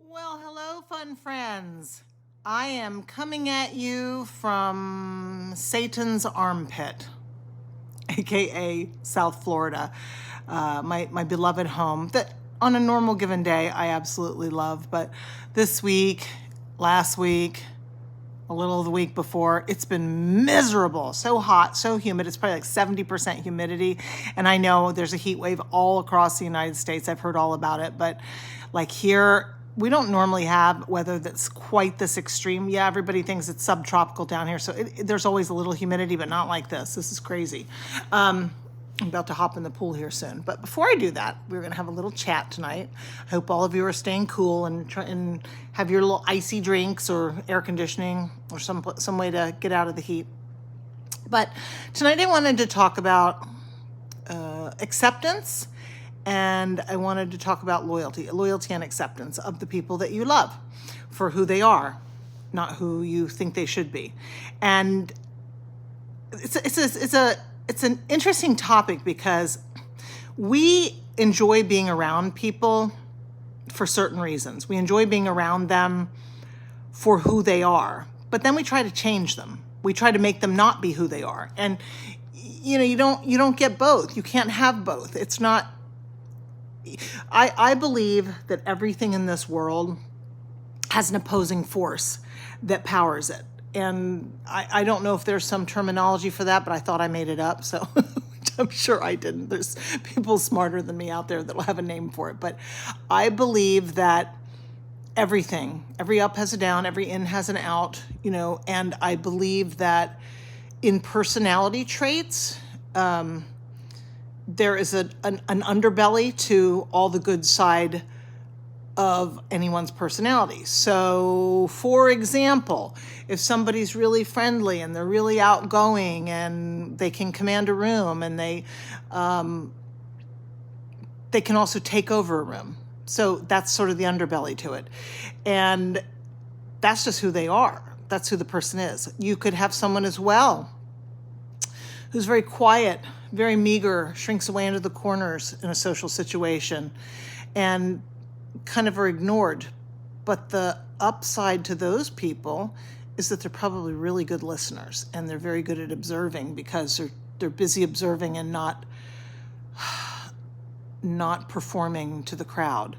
Well, hello, fun friends. I am coming at you from Satan's armpit, aka South Florida, my beloved home that on a normal given day I absolutely love. But this week, last week, a little of the week before, it's been miserable. So hot, so humid. It's probably like 70% humidity. And I know there's a heat wave all across the United States. I've heard all about it. But like here, we don't normally have weather that's quite this extreme. Yeah, everybody thinks it's subtropical down here. So there's always a little humidity, but not like this. This is crazy. I'm about to hop in the pool here soon. But before I do that, we're going to have a little chat tonight. I hope all of you are staying cool and try and have your little icy drinks or air conditioning or some way to get out of the heat. But tonight I wanted to talk about acceptance, and I wanted to talk about loyalty and acceptance of the people that you love for who they are, not who you think they should be. And it's an interesting topic because we enjoy being around people for certain reasons. We enjoy being around them for who they are, but then we try to change them. We try to make them not be who they are. And you don't get both. You can't have both. It's not I believe that everything in this world has an opposing force that powers it. And I don't know if there's some terminology for that, but I thought I made it up. So I'm sure I didn't. There's people smarter than me out there that will have a name for it. But I believe that every up has a down, every in has an out, and I believe that in personality traits, there is an underbelly to all the good side of anyone's personality. So, for example, if somebody's really friendly and they're really outgoing and they can command a room and they can also take over a room. So that's sort of the underbelly to it. And that's just who they are. That's who the person is. You could have someone as well who's very quiet, very meager, shrinks away into the corners in a social situation, and kind of are ignored. But the upside to those people is that they're probably really good listeners, and they're very good at observing because they're busy observing and not performing to the crowd.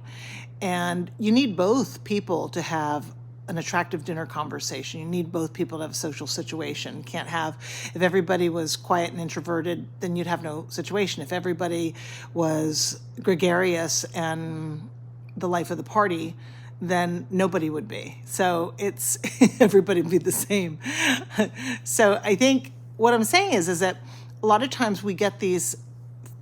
And you need both people to have an attractive dinner conversation. You need both people to have a social situation. If everybody was quiet and introverted, then you'd have no situation. If everybody was gregarious and the life of the party, then nobody would be. So it's everybody would be the same. So I think what I'm saying is that a lot of times we get these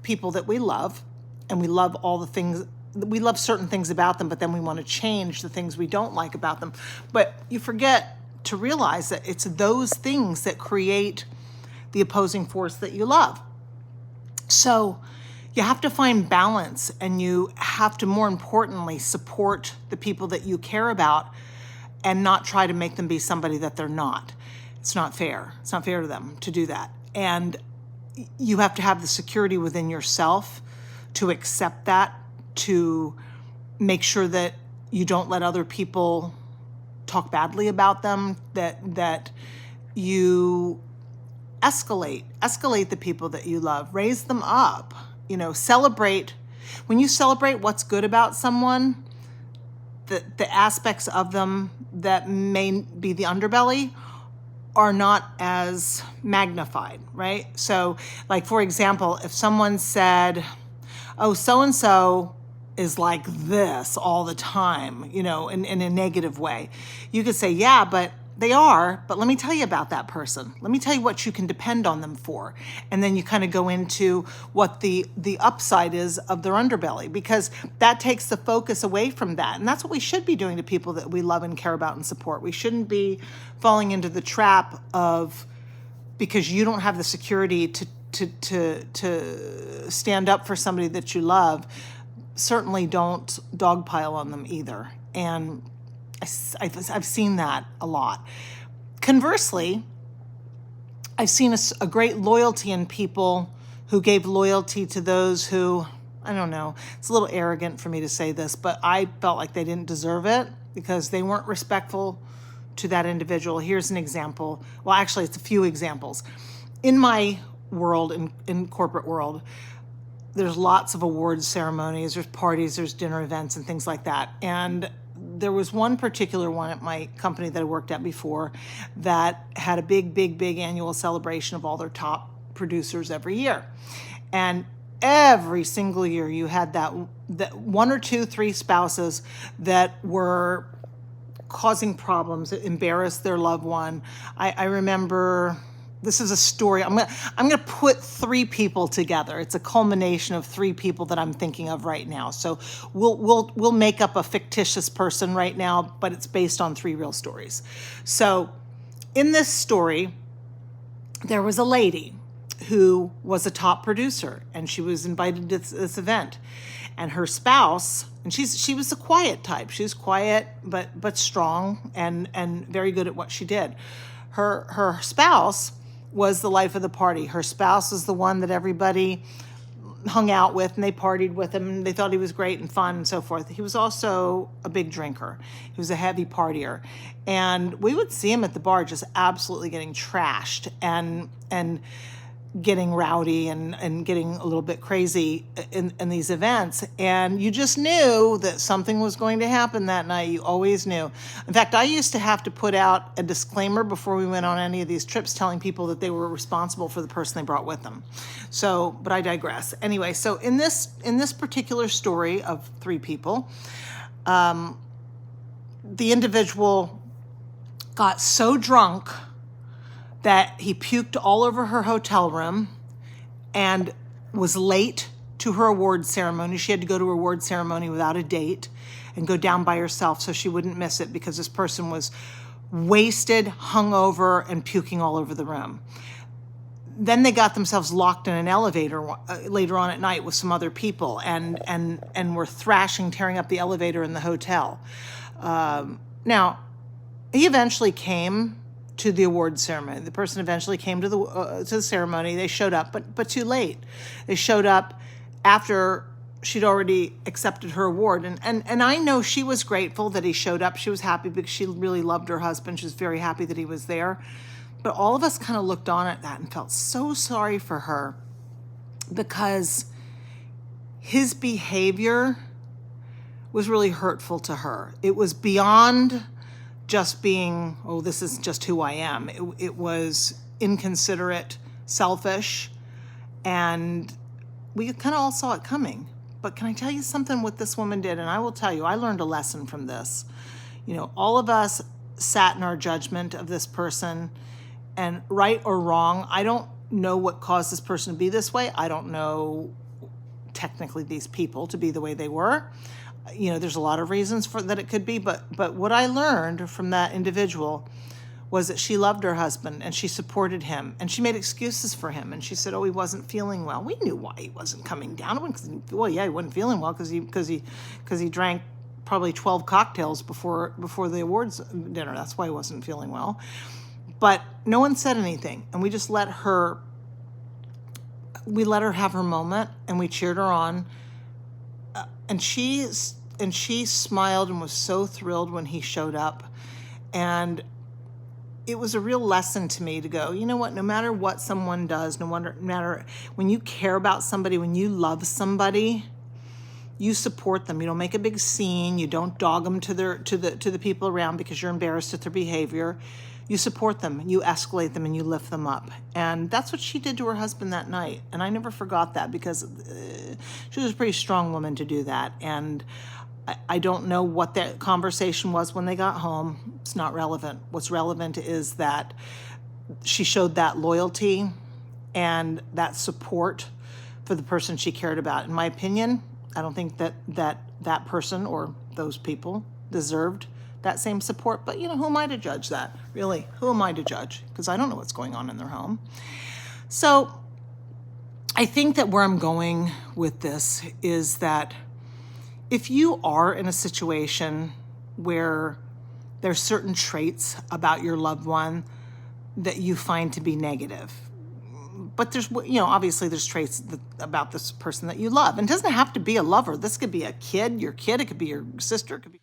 people that we love, and we love all the things. We love certain things about them, but then we want to change the things we don't like about them. But you forget to realize that it's those things that create the opposing force that you love. So you have to find balance, and you have to, more importantly, support the people that you care about and not try to make them be somebody that they're not. It's not fair. It's not fair to them to do that. And you have to have the security within yourself to accept that, to make sure that you don't let other people talk badly about them, that you escalate the people that you love, raise them up, celebrate. When you celebrate what's good about someone, the aspects of them that may be the underbelly are not as magnified, right? So, like, for example, if someone said, oh, so-and-so is like this all the time, in a negative way. You could say, yeah, but they are, but let me tell you about that person. Let me tell you what you can depend on them for. And then you kind of go into what the upside is of their underbelly, because that takes the focus away from that. And that's what we should be doing to people that we love and care about and support. We shouldn't be falling into the trap of, because you don't have the security to stand up for somebody that you love, certainly don't dogpile on them either. And I've seen that a lot. Conversely, I've seen a great loyalty in people who gave loyalty to those who I don't know, it's a little arrogant for me to say this, but I felt like they didn't deserve it because they weren't respectful to that individual. Here's an example. Well, actually, it's a few examples. In my world, in corporate world, there's lots of awards ceremonies, there's parties, there's dinner events and things like that. And there was one particular one at my company that I worked at before that had a big annual celebration of all their top producers every year. And every single year you had that one or two, three spouses that were causing problems, that embarrassed their loved one. I remember, this is a story. I'm gonna put three people together. It's a culmination of three people that I'm thinking of right now. So we'll make up a fictitious person right now, but it's based on three real stories. So in this story, there was a lady who was a top producer, and she was invited to this event. And her spouse, and she was a quiet type. She was quiet but strong and very good at what she did. Her spouse was the life of the party. Her spouse was the one that everybody hung out with, and they partied with him, and they thought he was great and fun and so forth. He was also a big drinker. He was a heavy partier. And we would see him at the bar just absolutely getting trashed and getting rowdy and getting a little bit crazy in these events. And you just knew that something was going to happen that night. You always knew. In fact, I used to have to put out a disclaimer before we went on any of these trips telling people that they were responsible for the person they brought with them. So, but I digress. Anyway, so in this particular story of three people, the individual got so drunk that he puked all over her hotel room and was late to her award ceremony. She had to go to her award ceremony without a date and go down by herself so she wouldn't miss it because this person was wasted, hungover, and puking all over the room. Then they got themselves locked in an elevator later on at night with some other people and were thrashing, tearing up the elevator in the hotel. Now, he eventually came to the award ceremony. The person eventually came to the ceremony. They showed up, but too late. They showed up after she'd already accepted her award. And I know she was grateful that he showed up. She was happy because she really loved her husband. She was very happy that he was there. But all of us kind of looked on at that and felt so sorry for her because his behavior was really hurtful to her. It was beyond just being, oh, this is just who I am. It was inconsiderate, selfish, and we kind of all saw it coming. But can I tell you something what this woman did? And I will tell you, I learned a lesson from this. You know, all of us sat in our judgment of this person, and right or wrong, I don't know what caused this person to be this way. I don't know technically these people to be the way they were. You know, there's a lot of reasons for that it could be, but what I learned from that individual was that she loved her husband and she supported him and she made excuses for him. And she said, oh, he wasn't feeling well. We knew why he wasn't coming down. Well, yeah, he wasn't feeling well because he drank probably 12 cocktails before the awards dinner. That's why he wasn't feeling well. But no one said anything, and we just let her have her moment, and we cheered her on. And she smiled and was so thrilled when he showed up. And it was a real lesson to me to go, you know what, no matter what someone does, no matter when you care about somebody, when you love somebody, you support them. You don't make a big scene. You don't dog them to the people around because you're embarrassed at their behavior. You support them, you escalate them, and you lift them up. And that's what she did to her husband that night. And I never forgot that because she was a pretty strong woman to do that. And I don't know what that conversation was when they got home. It's not relevant. What's relevant is that she showed that loyalty and that support for the person she cared about. In my opinion, I don't think that person or those people deserved that same support, but you know, who am I to judge that? Really, who am I to judge? Because I don't know what's going on in their home. So I think that where I'm going with this is that if you are in a situation where there's certain traits about your loved one that you find to be negative, but there's, obviously there's traits about this person that you love. And it doesn't have to be a lover. This could be a kid, your kid, it could be your sister, it could be.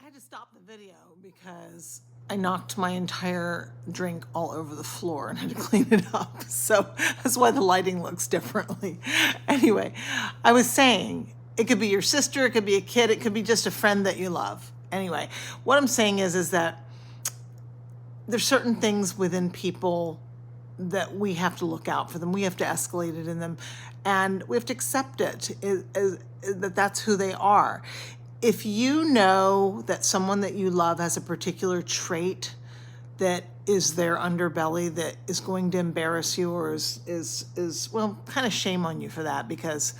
I had to stop the video because I knocked my entire drink all over the floor and had to clean it up. So that's why the lighting looks differently. Anyway, I was saying it could be your sister, it could be a kid, it could be just a friend that you love. Anyway, what I'm saying is that there's certain things within people that we have to look out for them. We have to escalate it in them, and we have to accept it, that that's who they are. If you know that someone that you love has a particular trait that is their underbelly that is going to embarrass you, or is well, kind of shame on you for that, because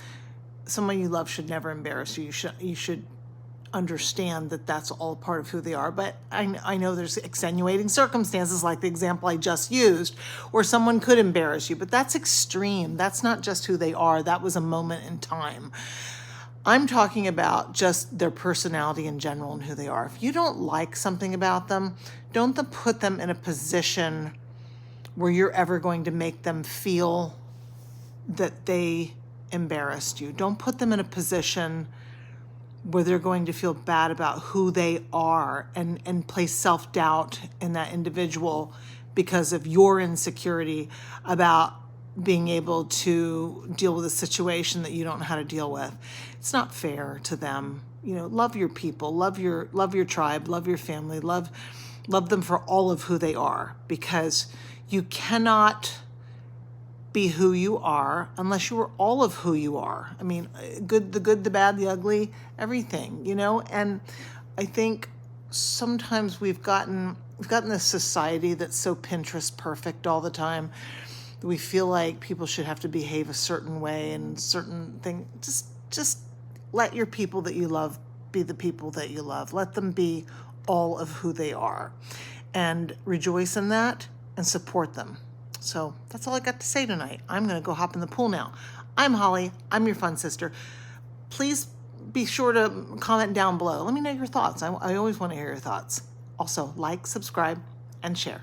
someone you love should never embarrass you. You should understand that that's all part of who they are. But I know there's extenuating circumstances, like the example I just used, where someone could embarrass you, but that's extreme. That's not just who they are. That was a moment in time. I'm talking about just their personality in general and who they are. If you don't like something about them, don't put them in a position where you're ever going to make them feel that they embarrassed you. Don't put them in a position where they're going to feel bad about who they are and place self-doubt in that individual because of your insecurity about being able to deal with a situation that you don't know how to deal with. It's not fair to them. Love your people, love your tribe, love your family, love them for all of who they are, because you cannot be who you are unless you are all of who you are. I mean, the good, the bad, the ugly, everything, and I think sometimes we've gotten this society that's so Pinterest perfect all the time that we feel like people should have to behave a certain way and certain thing. Just let your people that you love be the people that you love. Let them be all of who they are, and rejoice in that and support them. So that's all I got to say tonight. I'm going to go hop in the pool now. I'm Holly. I'm your fun sister. Please be sure to comment down below. Let me know your thoughts. I always want to hear your thoughts. Also, like, subscribe, and share.